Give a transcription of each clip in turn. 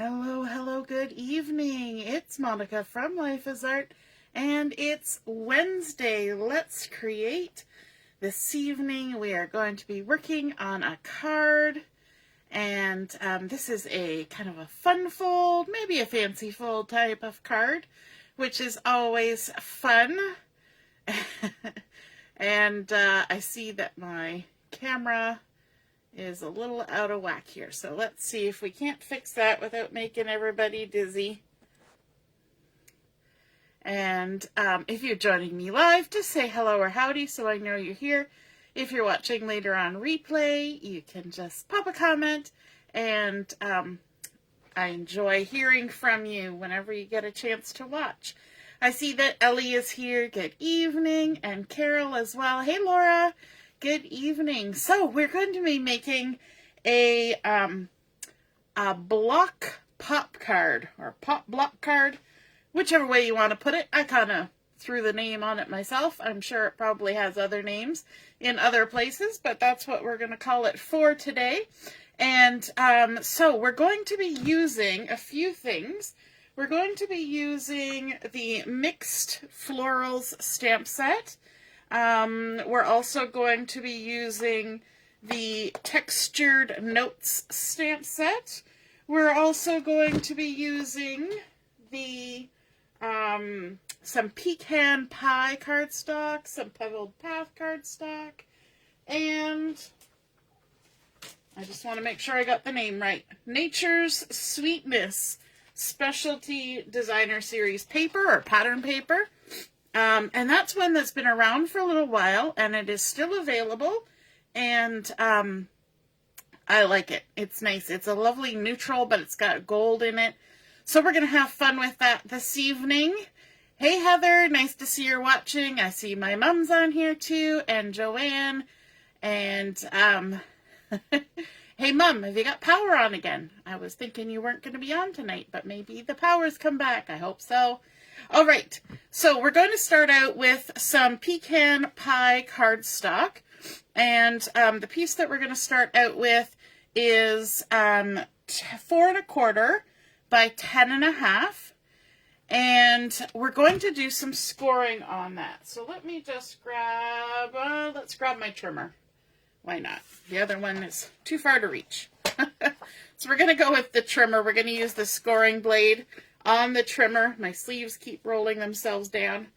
Hello, hello, good evening. It's Monica from Life is Art, and it's Wednesday. Let's create. This evening we are going to be working on a card, and this is a kind of a fun fold, maybe a fancy fold type of card, which is always fun. And I see that my camera is a little out of whack here. So let's see if we can't fix that without making everybody dizzy. And if you're joining me live, just say hello or howdy so I know you're here. If you're watching later on replay, you can just pop a comment. And I enjoy hearing from you whenever you get a chance to watch. I see that Ellie is here. Good evening. And Carol as well. Hey, Laura. Good evening. So we're going to be making a block pop card, or pop block card, whichever way you want to put it. I kind of threw the name on it myself. I'm sure it probably has other names in other places, but that's what we're going to call it for today. And so we're going to be using a few things. We're going to be using the Mixed Florals stamp set. We're also going to be using the Textured Notes stamp set. We're also going to be using the some Pecan Pie cardstock, some Pebbled Path cardstock, and I just want to make sure I got the name right. Nature's Sweetness Specialty Designer Series paper, or pattern paper. And that's one that's been around for a little while, and it is still available, and I like it. It's nice. It's a lovely neutral, but it's got gold in it. So we're going to have fun with that this evening. Hey, Heather. Nice to see you're watching. I see my mom's on here, too, and Joanne. And, hey, Mom, have you got power on again? I was thinking you weren't going to be on tonight, but maybe the power's come back. I hope so. All right, so we're going to start out with some Pecan Pie cardstock, and the piece that we're going to start out with is 4 1/4 by 10 1/2, and we're going to do some scoring on that. So let me just grab, let's grab my trimmer. Why not? The other one is too far to reach. So we're going to go with the trimmer. We're going to use the scoring blade on the trimmer. My sleeves keep rolling themselves down.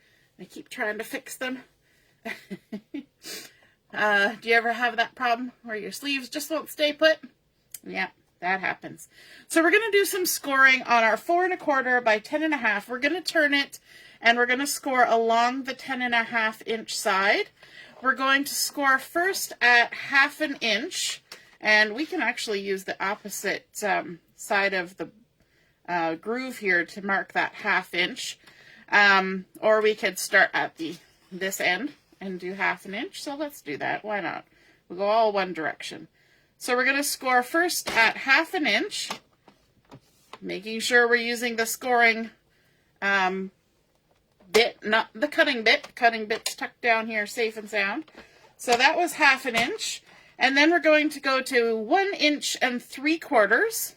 I keep trying to fix them. Do you ever have that problem where your sleeves just won't stay put? Yeah, that happens. So we're going to do some scoring on our 4 1/4 by 10 1/2. We're going to turn it, and we're going to score along the 10 1/2 inch side. We're going to score first at 1/2 inch, and we can actually use the opposite side of the groove here to mark that 1/2 inch, or we could start at this end and do 1/2 inch. So let's do that. Why not? We'll go all one direction. So we're going to score first at 1/2 inch, making sure we're using the scoring bit, not the cutting bit. Cutting bit's tucked down here, safe and sound. So that was 1/2 inch, and then we're going to go to 1 3/4.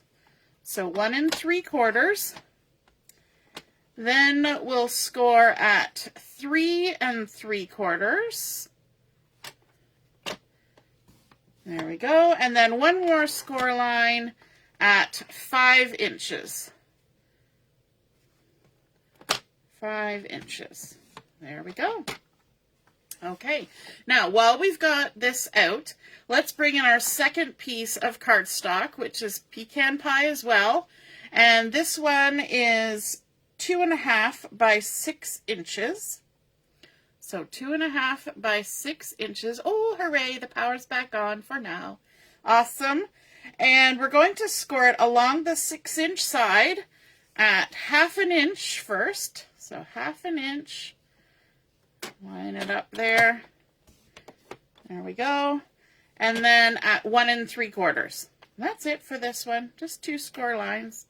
So 1 3/4. Then we'll score at 3 3/4. There we go. And then one more score line at 5 inches. 5 inches. There we go. Okay, now while we've got this out, let's bring in our second piece of cardstock, which is Pecan Pie as well. And this one is 2 1/2 by 6 inches. So 2 1/2 by 6 inches. Oh, hooray, the power's back on for now. Awesome. And we're going to score it along the 6 inch side at 1/2 inch first. So 1/2 inch. Line it up there. There we go. And then at 1 3/4. That's it for this one. Just 2 score lines.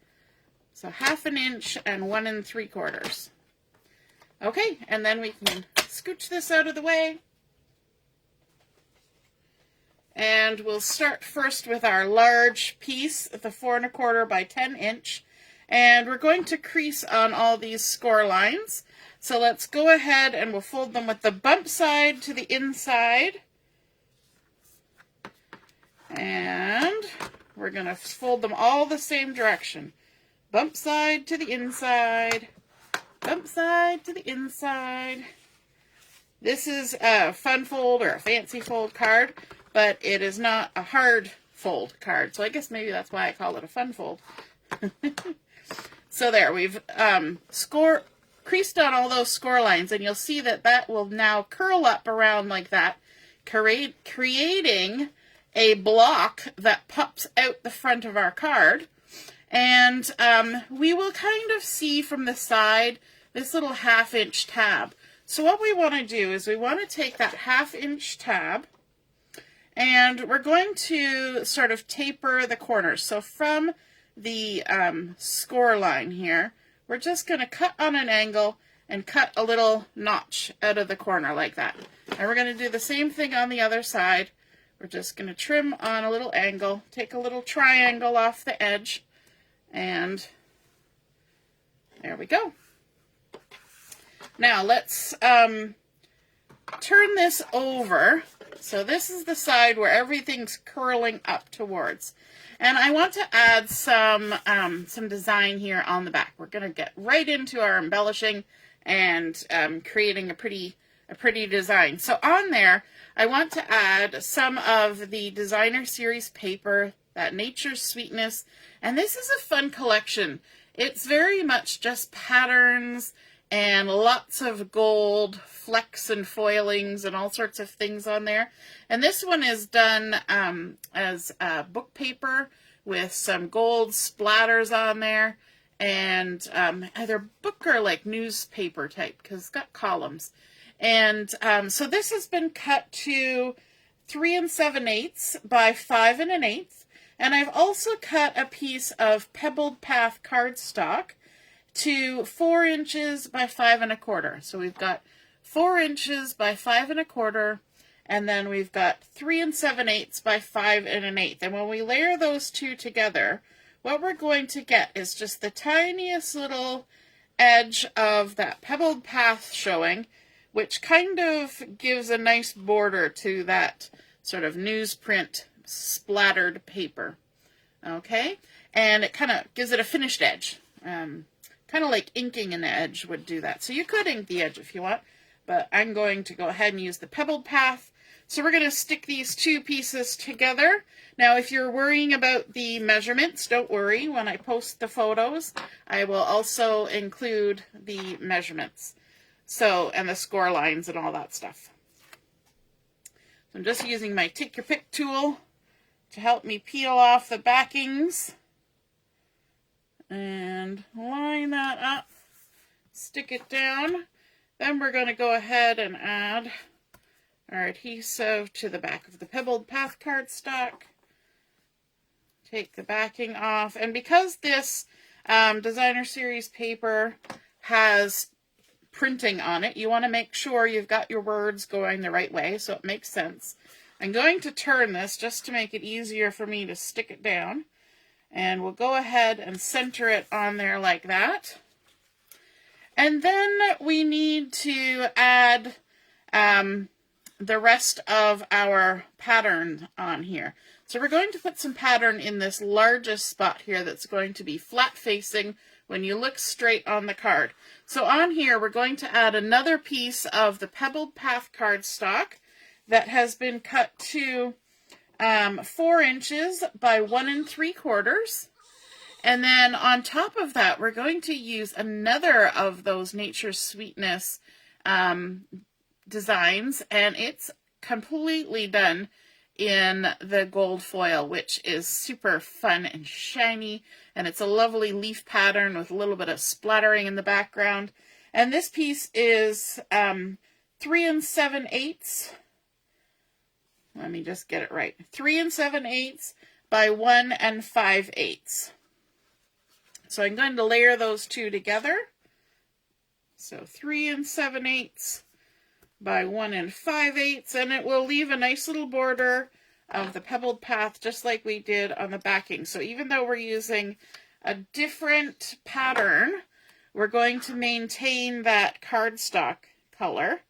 So 1/2 inch and 1 3/4. Okay, and then we can scooch this out of the way. And we'll start first with our large piece, the 4 1/4 by 10 inch. And we're going to crease on all these score lines. So let's go ahead and we'll fold them with the bump side to the inside. And we're going to fold them all the same direction. Bump side to the inside. Bump side to the inside. This is a fun fold or a fancy fold card, but it is not a hard fold card. So I guess maybe that's why I call it a fun fold. So there, we've creased on all those score lines, and you'll see that that will now curl up around like that, creating a block that pops out the front of our card. And we will kind of see from the side this little 1/2 inch tab. So what we want to do is we want to take that 1/2 inch tab, and we're going to sort of taper the corners. So from the score line here, we're just going to cut on an angle and cut a little notch out of the corner like that. And we're going to do the same thing on the other side. We're just going to trim on a little angle, take a little triangle off the edge, and there we go. Now let's turn this over. So this is the side where everything's curling up towards. And I want to add some design here on the back. We're going to get right into our embellishing and creating a pretty design. So on there, I want to add some of the Designer Series paper, that Nature's Sweetness. And this is a fun collection. It's very much just patterns and lots of gold flecks and foilings and all sorts of things on there. And this one is done as book paper with some gold splatters on there, and either book or like newspaper type, because it's got columns. And so this has been cut to 3 7/8 by 5 1/8. And I've also cut a piece of Pebbled Path cardstock to 4 inches by 5 1/4. So we've got 4 inches by 5 1/4, and then we've got 3 7/8 by 5 1/8. And when we layer those two together, what we're going to get is just the tiniest little edge of that Pebbled Path showing, which kind of gives a nice border to that sort of newsprint splattered paper. Okay, and it kind of gives it a finished edge. Kind of like inking an edge would do that. So you could ink the edge if you want, but I'm going to go ahead and use the Pebbled Path. So we're going to stick these two pieces together. Now, if you're worrying about the measurements, don't worry. When I post the photos, I will also include the measurements. So, and the score lines and all that stuff. So I'm just using my Take Your Pick tool to help me peel off the backings. And line that up, stick it down. Then we're going to go ahead and add our adhesive to the back of the Pebbled Path cardstock. Take the backing off. And because this Designer Series paper has printing on it, you want to make sure you've got your words going the right way so it makes sense. I'm going to turn this just to make it easier for me to stick it down. And we'll go ahead and center it on there like that. And then we need to add the rest of our pattern on here. So we're going to put some pattern in this largest spot here that's going to be flat facing when you look straight on the card. So on here, we're going to add another piece of the Pebbled Path cardstock that has been cut to 4 inches by 1 3/4. And then on top of that, we're going to use another of those Nature's Sweetness designs, and it's completely done in the gold foil, which is super fun and shiny, and it's a lovely leaf pattern with a little bit of splattering in the background. And this piece is 3 7/8. Let me just get it right. 3 7/8 by 1 5/8. So I'm going to layer those two together. So 3 7/8 by 1 5/8, and it will leave a nice little border of the Pebbled Path, just like we did on the backing. So even though we're using a different pattern, we're going to maintain that cardstock color,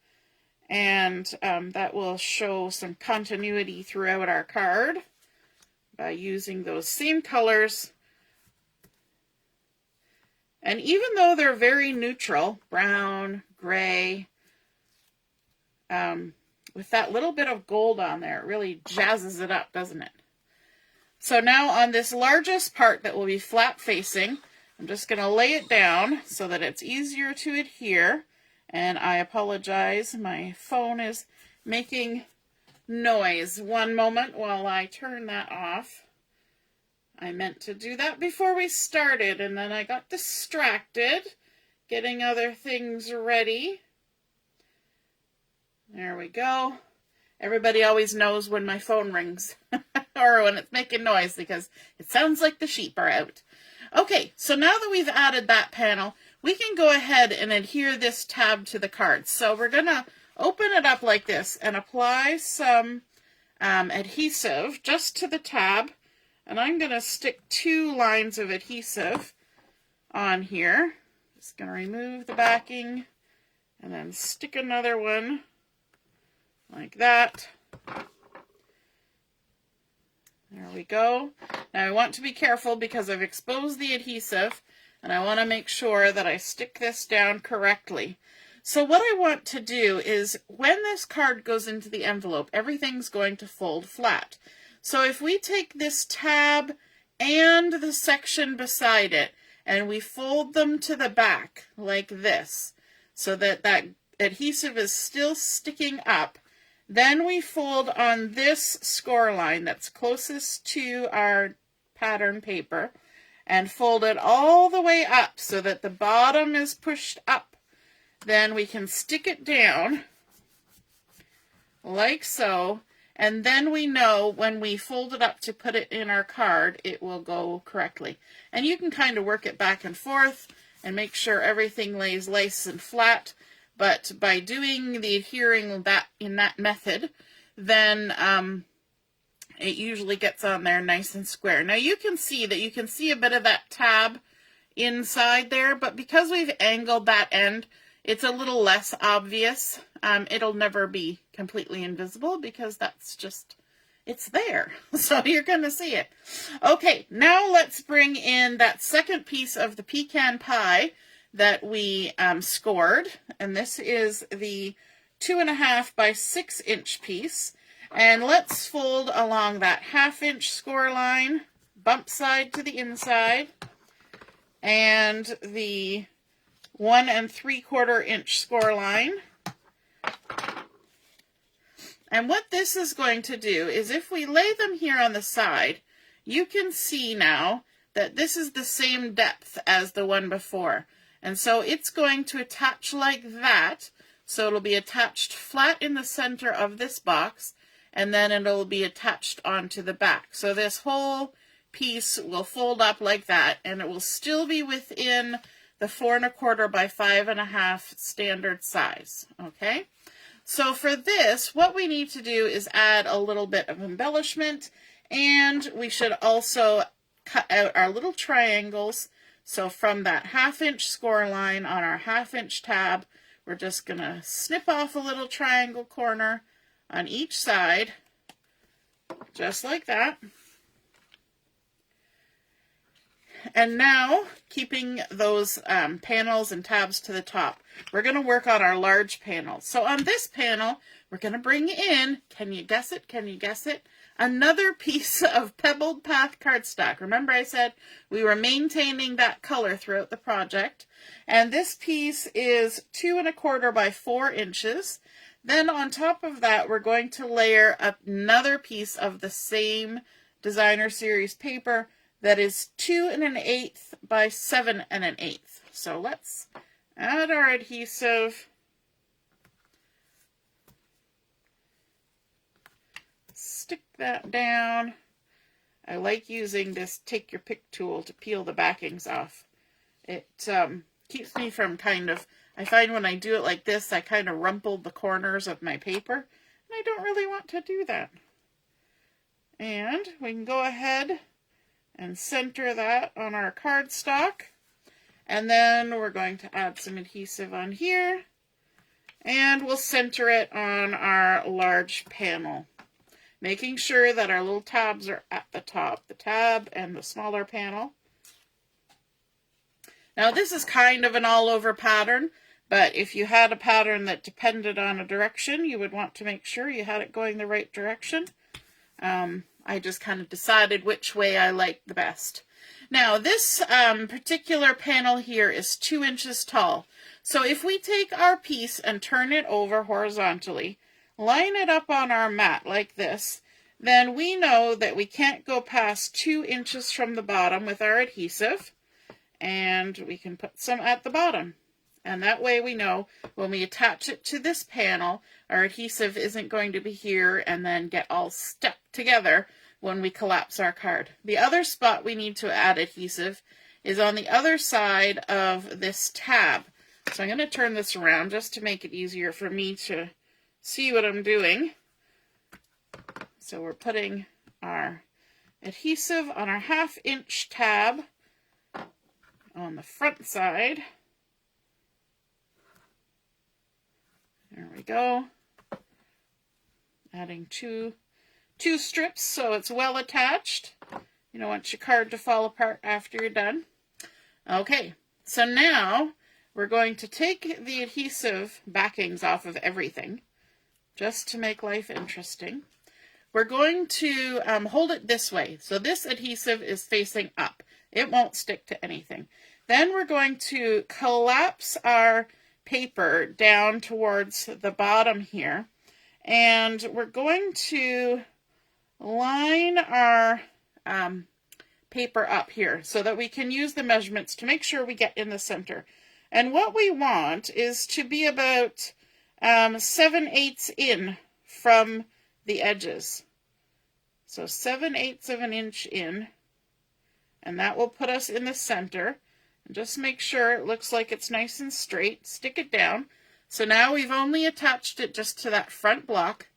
and that will show some continuity throughout our card by using those same colors. And even though they're very neutral, brown, gray, with that little bit of gold on there, it really jazzes it up, doesn't it? So now on this largest part that will be flat facing, I'm just going to lay it down so that it's easier to adhere. And I apologize, my phone is making noise. One moment while I turn that off. I meant to do that before we started, and then I got distracted getting other things ready. There we go. Everybody always knows when my phone rings or when it's making noise because it sounds like the sheep are out. Okay, so now that we've added that panel, we can go ahead and adhere this tab to the card. So we're going to open it up like this and apply some adhesive just to the tab. And I'm going to stick 2 lines of adhesive on here. Just going to remove the backing and then stick another one like that. There we go. Now I want to be careful because I've exposed the adhesive, and I want to make sure that I stick this down correctly. So what I want to do is when this card goes into the envelope, everything's going to fold flat. So if we take this tab and the section beside it and we fold them to the back like this so that that adhesive is still sticking up, then we fold on this score line that's closest to our pattern paper and fold it all the way up so that the bottom is pushed up. Then we can stick it down like so, and then we know when we fold it up to put it in our card, it will go correctly. And you can kind of work it back and forth and make sure everything lays nice and flat. But by doing the adhering that in that method, then it usually gets on there nice and square. Now you can see a bit of that tab inside there, but because we've angled that end, it's a little less obvious. It'll never be completely invisible because that's just, it's there. So you're going to see it. Okay, now let's bring in that second piece of the pecan pie that we scored, and this is the 2.5 by 6 inch piece, and let's fold along that 1/2 inch score line, bump side to the inside, and the 1 3/4 inch score line. And what this is going to do is if we lay them here on the side, you can see now that this is the same depth as the one before. And so it's going to attach like that. So it'll be attached flat in the center of this box, and then it'll be attached onto the back. So this whole piece will fold up like that, and it will still be within the 4 1/4 by 5 1/2 standard size. Okay. So for this, what we need to do is add a little bit of embellishment, and we should also cut out our little triangles. So from that 1/2 inch score line on our 1/2 inch tab, we're just going to snip off a little triangle corner on each side, just like that. And now, keeping those panels and tabs to the top, we're going to work on our large panel. So on this panel, we're going to bring in, can you guess it, another piece of Pebbled Path cardstock. Remember I said we were maintaining that color throughout the project. And this piece is 2 1/4 by 4 inches. Then on top of that, we're going to layer another piece of the same designer series paper that is 2 1/8 by 7 1/8. So let's add our adhesive. Stick that down. I like using this take your pick tool to peel the backings off. It keeps me from I find when I do it like this, I kind of rumple the corners of my paper, and I don't really want to do that. And we can go ahead and center that on our cardstock. And then we're going to add some adhesive on here. And we'll center it on our large panel, making sure that our little tabs are at the top, the tab and the smaller panel. Now this is kind of an all-over pattern, but if you had a pattern that depended on a direction, you would want to make sure you had it going the right direction. I just kind of decided which way I liked the best. Now this particular panel here is 2 inches tall. So if we take our piece and turn it over horizontally, line it up on our mat like this, then we know that we can't go past 2 inches from the bottom with our adhesive, and we can put some at the bottom. And that way we know when we attach it to this panel, our adhesive isn't going to be here and then get all stuck together when we collapse our card. The other spot we need to add adhesive is on the other side of this tab. So I'm going to turn this around just to make it easier for me to see what I'm doing. So we're putting our adhesive on our 1/2 inch tab on the front side. There we go. Adding two strips so it's well attached. You don't want your card to fall apart after you're done. Okay, so now we're going to take the adhesive backings off of everything, just to make life interesting. We're going to hold it this way. So this adhesive is facing up. It won't stick to anything. Then we're going to collapse our paper down towards the bottom here. And we're going to line our paper up here so that we can use the measurements to make sure we get in the center. And what we want is to be about 7/8 in from the edges. So 7/8 of an inch in, and that will put us in the center. And just make sure it looks like it's nice and straight. Stick it down. So now we've only attached it just to that front block.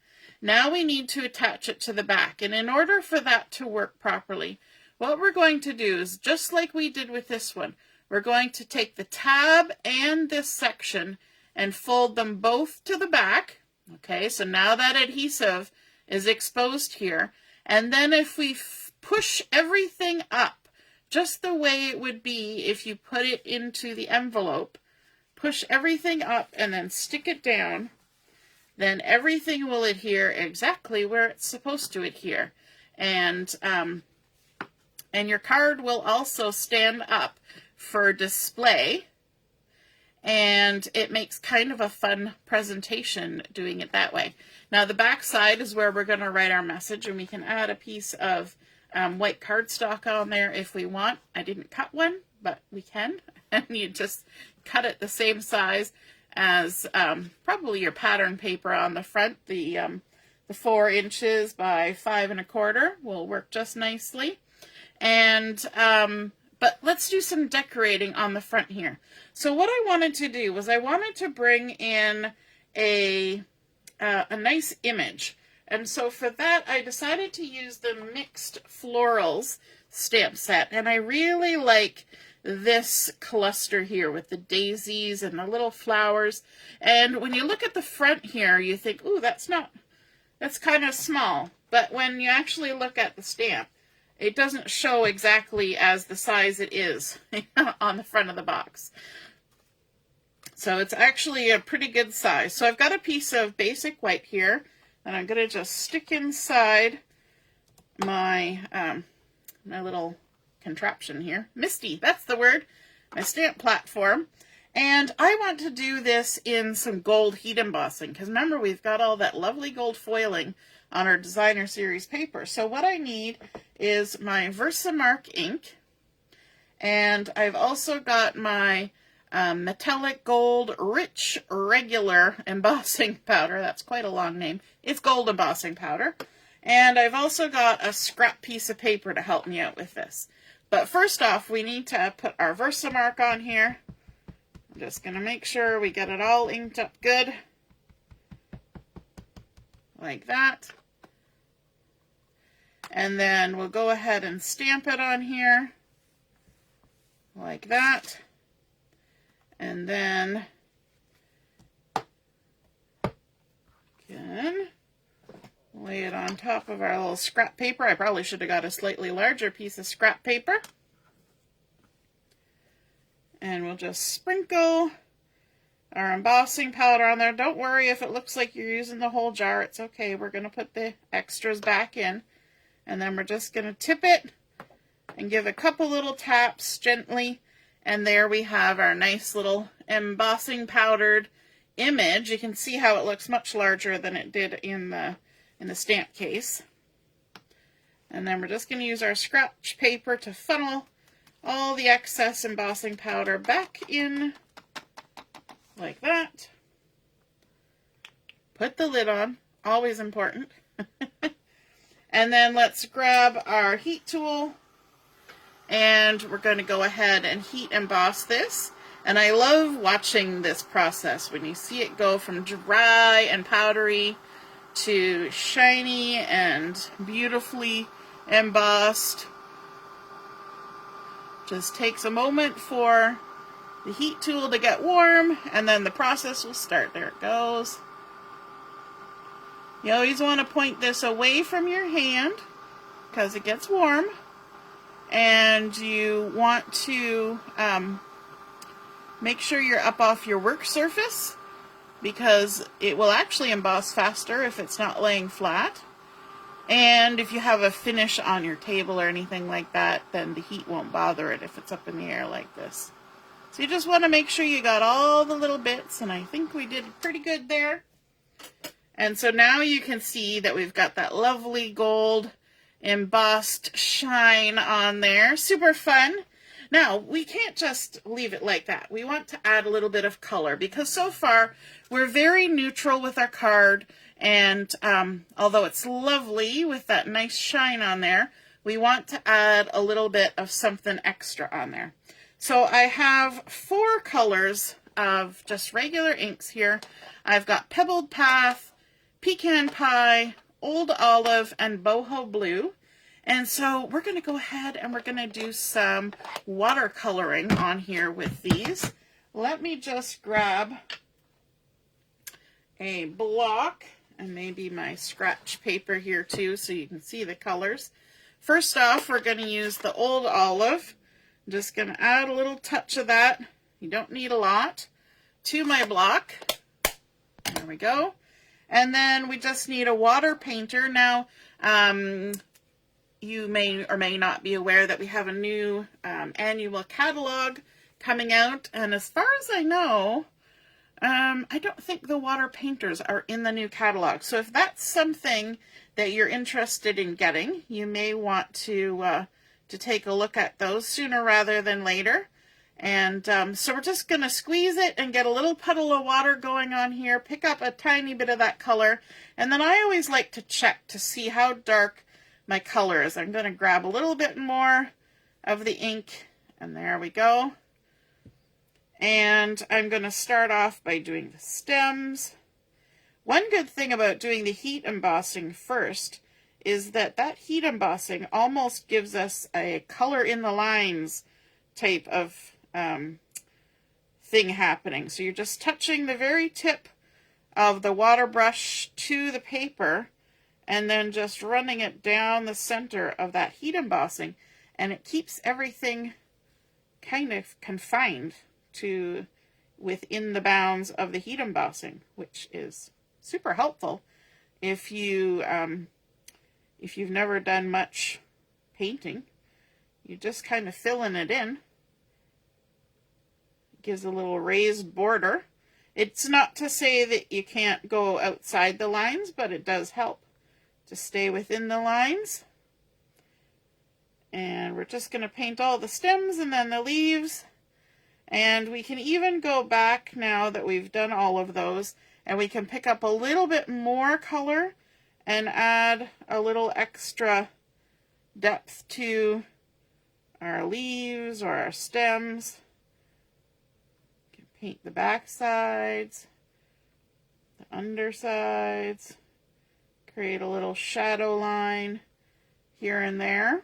Now we need to attach it to the back. And in order for that to work properly, what we're going to do is, just like we did with this one, we're going to take the tab and this section and fold them both to the back. Okay, so now that adhesive is exposed here. And then if we push everything up, just the way it would be if you put it into the envelope, push everything up and then stick it down, then everything will adhere exactly where it's supposed to adhere. And your card will also stand up for display, and it makes kind of a fun presentation doing it that way. Now the back side is where we're going to write our message, and we can add a piece of white cardstock on there if we want. I didn't cut one, but we can. And you just cut it the same size as probably your pattern paper on the front. The 4 inches by 5 1/4 will work just nicely. And but let's do some decorating on the front here. So what I wanted to do was I wanted to bring in a nice image. And so for that, I decided to use the Mixed Florals stamp set. And I really like this cluster here with the daisies and the little flowers. And when you look at the front here, you think, ooh, that's kind of small. But when you actually look at the stamp, it doesn't show exactly as the size it is on the front of the box. So it's actually a pretty good size. So I've got a piece of basic white here, and I'm going to just stick inside my my little contraption here. Misty, that's the word. My stamp platform. And I want to do this in some gold heat embossing, because remember, we've got all that lovely gold foiling on our designer series paper. So what I need is my Versamark ink, and I've also got my metallic gold rich regular embossing powder. That's quite a long name. It's gold embossing powder. And I've also got a scrap piece of paper to help me out with this. But first off, we need to put our Versamark on here. I'm just going to make sure we get it all inked up good. Like that. And then we'll go ahead and stamp it on here like that. And then again, lay it on top of our little scrap paper. I probably should have got a slightly larger piece of scrap paper. And we'll just sprinkle our embossing powder on there. Don't worry if it looks like you're using the whole jar. It's okay. We're going to put the extras back in. And then we're just going to tip it and give a couple little taps gently. And there we have our nice little embossing powdered image. You can see how it looks much larger than it did in the stamp case. And then we're just going to use our scratch paper to funnel all the excess embossing powder back in like that. Put the lid on, always important. And then let's grab our heat tool and we're going to go ahead and heat emboss this. And I love watching this process when you see it go from dry and powdery to shiny and beautifully embossed. Just takes a moment for the heat tool to get warm and then the process will start. There it goes. You always want to point this away from your hand because it gets warm, and you want to make sure you're up off your work surface because it will actually emboss faster if it's not laying flat. And if you have a finish on your table or anything like that, then the heat won't bother it if it's up in the air like this. So you just want to make sure you got all the little bits, and I think we did pretty good there. And so now you can see that we've got that lovely gold embossed shine on there. Super fun. Now, we can't just leave it like that. We want to add a little bit of color because so far we're very neutral with our card. And although it's lovely with that nice shine on there, we want to add a little bit of something extra on there. So I have 4 colors of just regular inks here. I've got Pebbled Path, Pecan Pie, Old Olive, and Boho Blue. And so we're going to go ahead and we're going to do some watercoloring on here with these. Let me just grab a block and maybe my scratch paper here too so you can see the colors. First off, we're going to use the Old Olive. I'm just going to add a little touch of that. You don't need a lot to my block. There we go. And then we just need a water painter. Now, you may or may not be aware that we have a new annual catalog coming out. And as far as I know, I don't think the water painters are in the new catalog. So if that's something that you're interested in getting, you may want to take a look at those sooner rather than later. And so we're just going to squeeze it and get a little puddle of water going on here, pick up a tiny bit of that color, and then I always like to check to see how dark my color is. I'm going to grab a little bit more of the ink, and there we go. And I'm going to start off by doing the stems. One good thing about doing the heat embossing first is that heat embossing almost gives us a color in the lines type of thing happening. So you're just touching the very tip of the water brush to the paper and then just running it down the center of that heat embossing, and it keeps everything kind of confined to within the bounds of the heat embossing, which is super helpful if you've never done much painting. You're just kind of filling it in. It gives a little raised border. It's not to say that you can't go outside the lines, but it does help to stay within the lines. And we're just going to paint all the stems and then the leaves. And we can even go back now that we've done all of those, and we can pick up a little bit more color and add a little extra depth to our leaves or our stems. You can paint the back sides, the undersides, create a little shadow line here and there,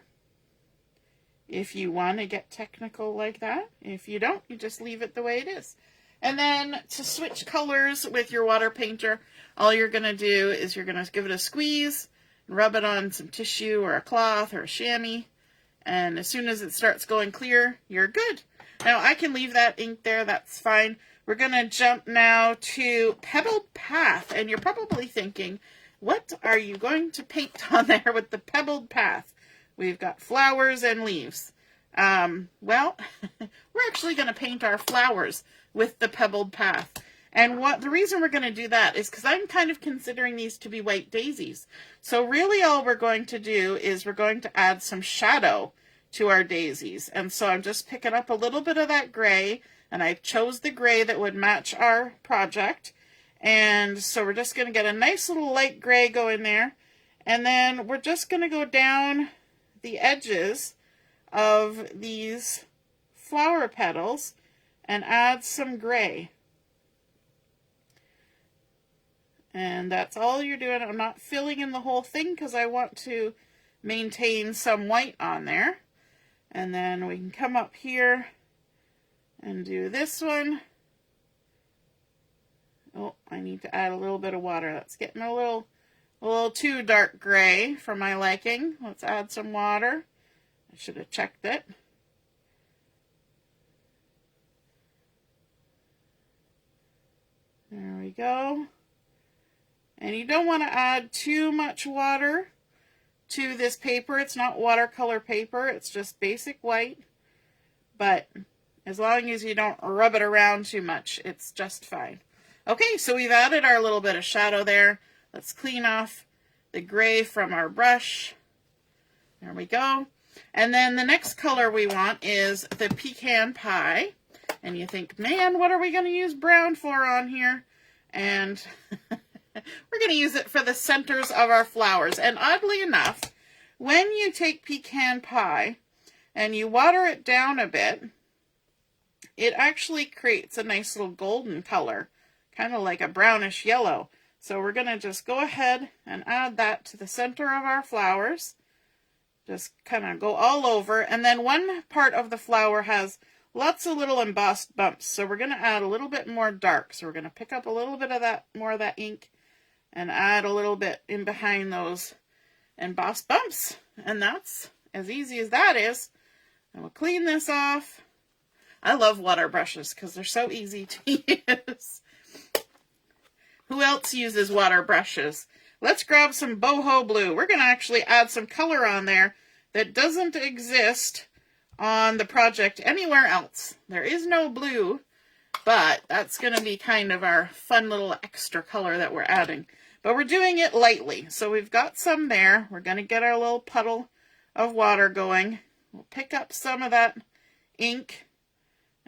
if you want to get technical like that. If you don't, you just leave it the way it is. And then to switch colors with your water painter, all you're going to do is you're going to give it a squeeze, and rub it on some tissue or a cloth or a chamois, and as soon as it starts going clear, you're good. Now I can leave that ink there, that's fine. We're going to jump now to Pebbled Path, and you're probably thinking, what are you going to paint on there with the Pebbled Path? We've got flowers and leaves. Well, we're actually going to paint our flowers with the Pebbled Path. And the reason we're going to do that is because I'm kind of considering these to be white daisies. So really all we're going to do is we're going to add some shadow to our daisies. And so I'm just picking up a little bit of that gray, and I chose the gray that would match our project. And so we're just going to get a nice little light gray going there. And then we're just going to go down the edges of these flower petals and add some gray. And that's all you're doing. I'm not filling in the whole thing because I want to maintain some white on there. And then we can come up here and do this one. Oh, I need to add a little bit of water. That's getting a little too dark gray for my liking. Let's add some water. I should have checked it. There we go. And you don't want to add too much water to this paper. It's not watercolor paper. It's just basic white. But as long as you don't rub it around too much, it's just fine. Okay, so we've added our little bit of shadow there. Let's clean off the gray from our brush. There we go. And then the next color we want is the Pecan Pie. And you think, man, what are we going to use brown for on here? And we're going to use it for the centers of our flowers. And oddly enough, when you take Pecan Pie and you water it down a bit, it actually creates a nice little golden color, kind of like a brownish yellow. So we're going to just go ahead and add that to the center of our flowers. Just kind of go all over. And then one part of the flower has lots of little embossed bumps. So we're going to add a little bit more dark. So we're going to pick up a little bit of that, more of that ink, and add a little bit in behind those embossed bumps. And that's as easy as that is. And we'll clean this off. I love water brushes because they're so easy to use. Who else uses water brushes? Let's grab some Boho Blue. We're going to actually add some color on there that doesn't exist on the project anywhere else. There is no blue, but that's going to be kind of our fun little extra color that we're adding. But we're doing it lightly. So we've got some there. We're going to get our little puddle of water going. We'll pick up some of that ink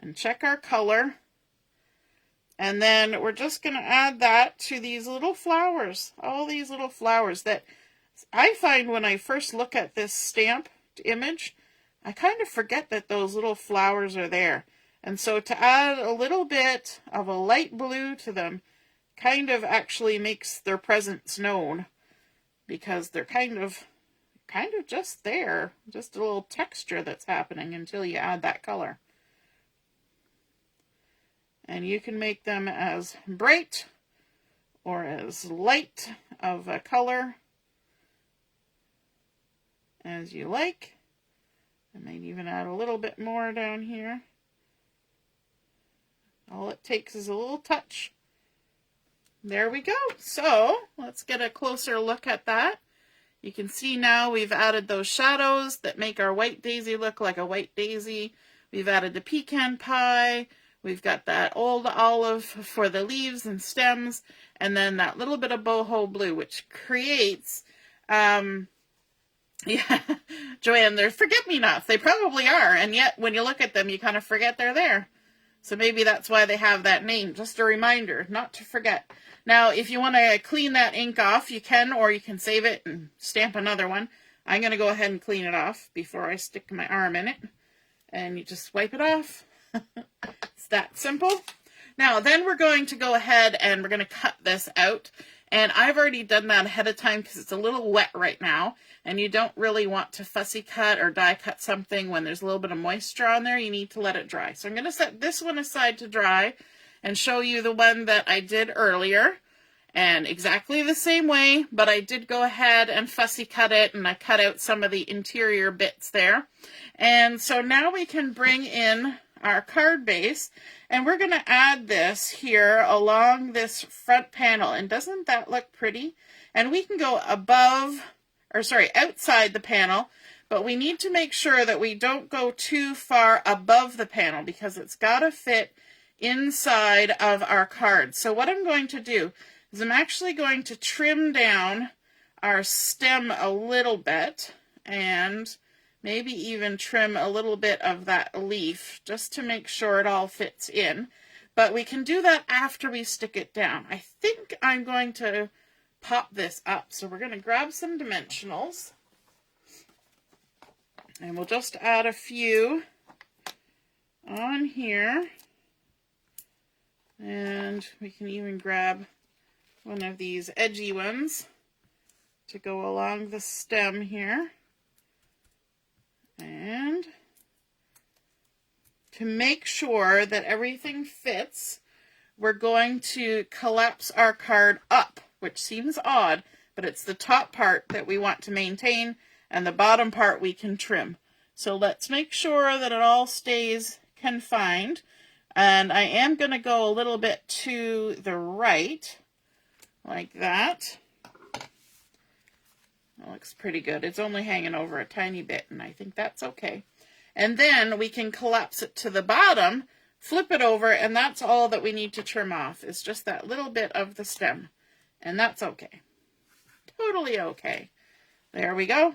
and check our color. And then we're just going to add that to these little flowers, all these little flowers that I find when I first look at this stamp image, I kind of forget that those little flowers are there. And so to add a little bit of a light blue to them kind of actually makes their presence known, because they're kind of just there, just a little texture that's happening until you add that color. And you can make them as bright or as light of a color as you like. I might even add a little bit more down here. All it takes is a little touch. There we go. So let's get a closer look at that. You can see now we've added those shadows that make our white daisy look like a white daisy. We've added the Pecan Pie. We've got that old olive for the leaves and stems, and then that little bit of Boho Blue, which creates, yeah, Joanne, they're forget-me-nots. They probably are, and yet when you look at them, you kind of forget they're there. So maybe that's why they have that name, just a reminder not to forget. Now, if you want to clean that ink off, you can, or you can save it and stamp another one. I'm going to go ahead and clean it off before I stick my arm in it, and you just wipe it off. It's that simple. Now, then we're going to go ahead and we're going to cut this out. And I've already done that ahead of time because it's a little wet right now, and you don't really want to fussy cut or die cut something when there's a little bit of moisture on there. You need to let it dry. So I'm going to set this one aside to dry and show you the one that I did earlier. And exactly the same way, but I did go ahead and fussy cut it, and I cut out some of the interior bits there. And so now we can bring in our card base, and we're going to add this here along this front panel. And doesn't that look pretty? And we can go outside the panel, but we need to make sure that we don't go too far above the panel because it's got to fit inside of our card. So what I'm going to do is I'm actually going to trim down our stem a little bit, and maybe even trim a little bit of that leaf just to make sure it all fits in. But we can do that after we stick it down. I think I'm going to pop this up. So we're going to grab some dimensionals, and we'll just add a few on here. And we can even grab one of these edgy ones to go along the stem here. And to make sure that everything fits, we're going to collapse our card up, which seems odd, but it's the top part that we want to maintain, and the bottom part we can trim. So let's make sure that it all stays confined. And I am going to go a little bit to the right, like that. That looks pretty good. It's only hanging over a tiny bit, and I think that's okay. And then we can collapse it to the bottom, flip it over, and that's all that we need to trim off. It's just that little bit of the stem, and that's okay. Totally okay. There we go.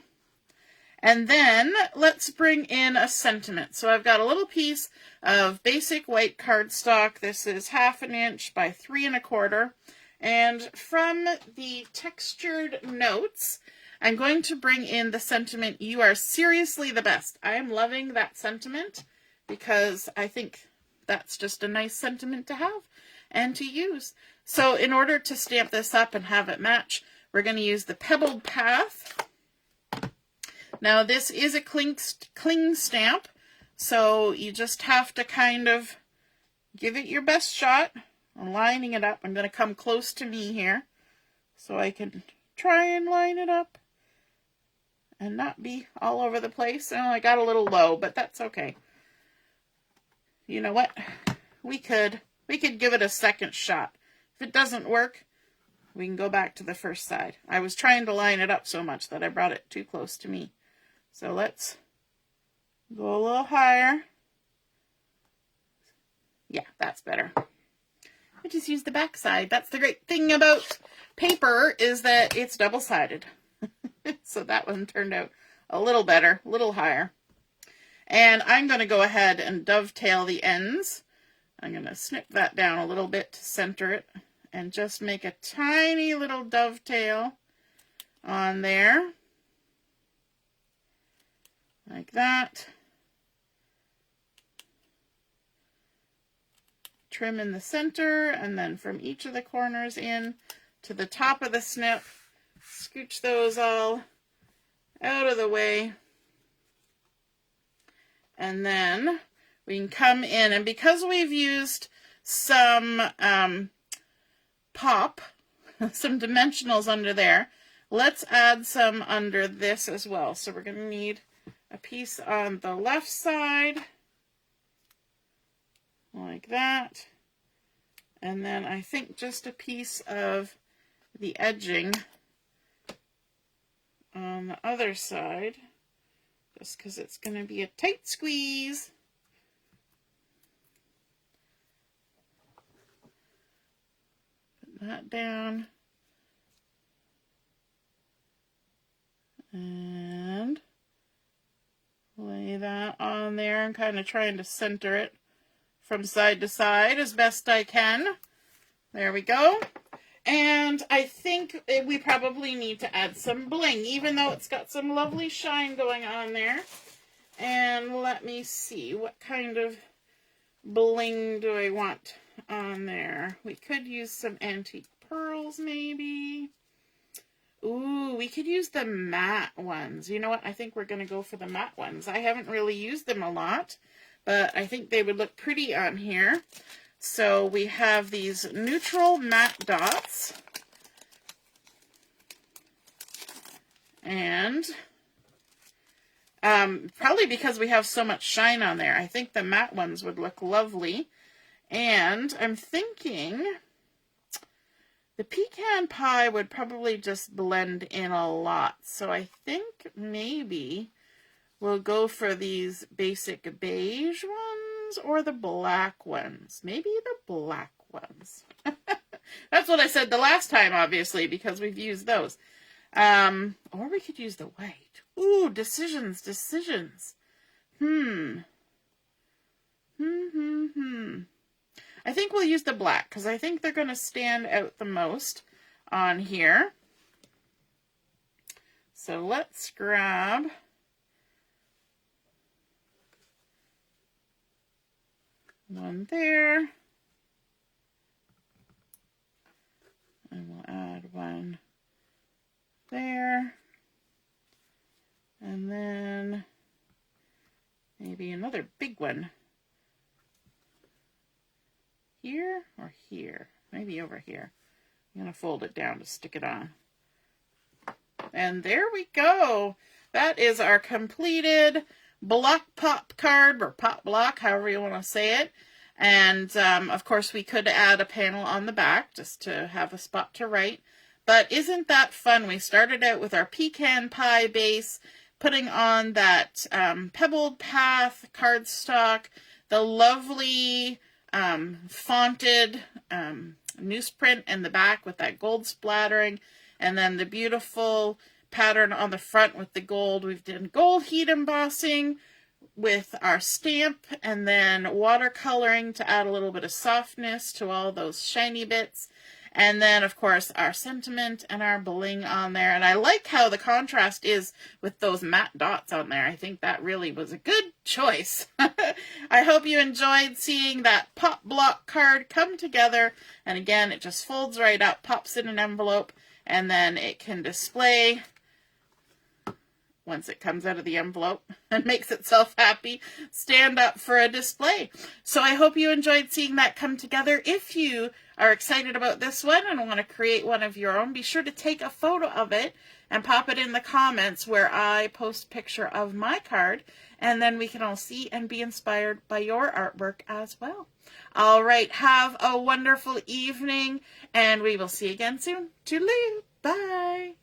And then let's bring in a sentiment. So I've got a little piece of basic white cardstock. This is 1/2 inch by 3 1/4. And from the textured notes, I'm going to bring in the sentiment, "You are seriously the best." I am loving that sentiment because I think that's just a nice sentiment to have and to use. So in order to stamp this up and have it match, we're going to use the Pebbled Path. Now this is a cling stamp, so you just have to kind of give it your best shot. I'm lining it up. I'm going to come close to me here so I can try and line it up and not be all over the place. Oh, I got a little low, but that's okay. You know what? We could give it a second shot. If it doesn't work, we can go back to the first side. I was trying to line it up so much that I brought it too close to me. So let's go a little higher. Yeah, that's better. I just use the back side. That's the great thing about paper, is that it's double-sided. So that one turned out a little better, a little higher. And I'm going to go ahead and dovetail the ends. I'm going to snip that down a little bit to center it and just make a tiny little dovetail on there. Like that. Trim in the center, and then from each of the corners in to the top of the snip, scooch those all out of the way. And then we can come in, and because we've used some pop, some dimensionals under there, let's add some under this as well. So we're going to need a piece on the left side, like that, and then I think just a piece of the edging on the other side, just because it's going to be a tight squeeze. Put that down, and lay that on there. I'm kind of trying to center it from side to side as best I can. There we go. And I think we probably need to add some bling, even though it's got some lovely shine going on there. And let me see, what kind of bling do I want on there? We could use some antique pearls maybe. Ooh, we could use the matte ones. You know what? I think we're going to go for the matte ones. I haven't really used them a lot, but I think they would look pretty on here. So we have these neutral matte dots. And probably because we have so much shine on there, I think the matte ones would look lovely. And I'm thinking the pecan pie would probably just blend in a lot. So I think maybe we'll go for these basic beige ones or the black ones. Maybe the black ones. That's what I said the last time, obviously, because we've used those. Or we could use the white. Ooh, decisions. I think we'll use the black because I think they're going to stand out the most on here. So let's grab one there. And we'll add one there. And then maybe another big one. Here or here? Maybe over here. I'm going to fold it down to stick it on. And there we go. That is our completed block pop card, or pop block, however you want to say it. And of course we could add a panel on the back just to have a spot to write. But isn't that fun? We started out with our pecan pie base, putting on that Pebbled Path cardstock, the lovely fonted newsprint in the back with that gold splattering, and then the beautiful pattern on the front with the gold. We've done gold heat embossing with our stamp, and then watercoloring to add a little bit of softness to all those shiny bits. And then, of course, our sentiment and our bling on there. And I like how the contrast is with those matte dots on there. I think that really was a good choice. I hope you enjoyed seeing that pop block card come together. And again, it just folds right up, pops in an envelope, and then it can display once it comes out of the envelope and makes itself happy, stand up for a display. So I hope you enjoyed seeing that come together. If you are excited about this one and want to create one of your own, be sure to take a photo of it and pop it in the comments where I post a picture of my card, and then we can all see and be inspired by your artwork as well. All right, have a wonderful evening, and we will see you again soon. Toodaloo, bye.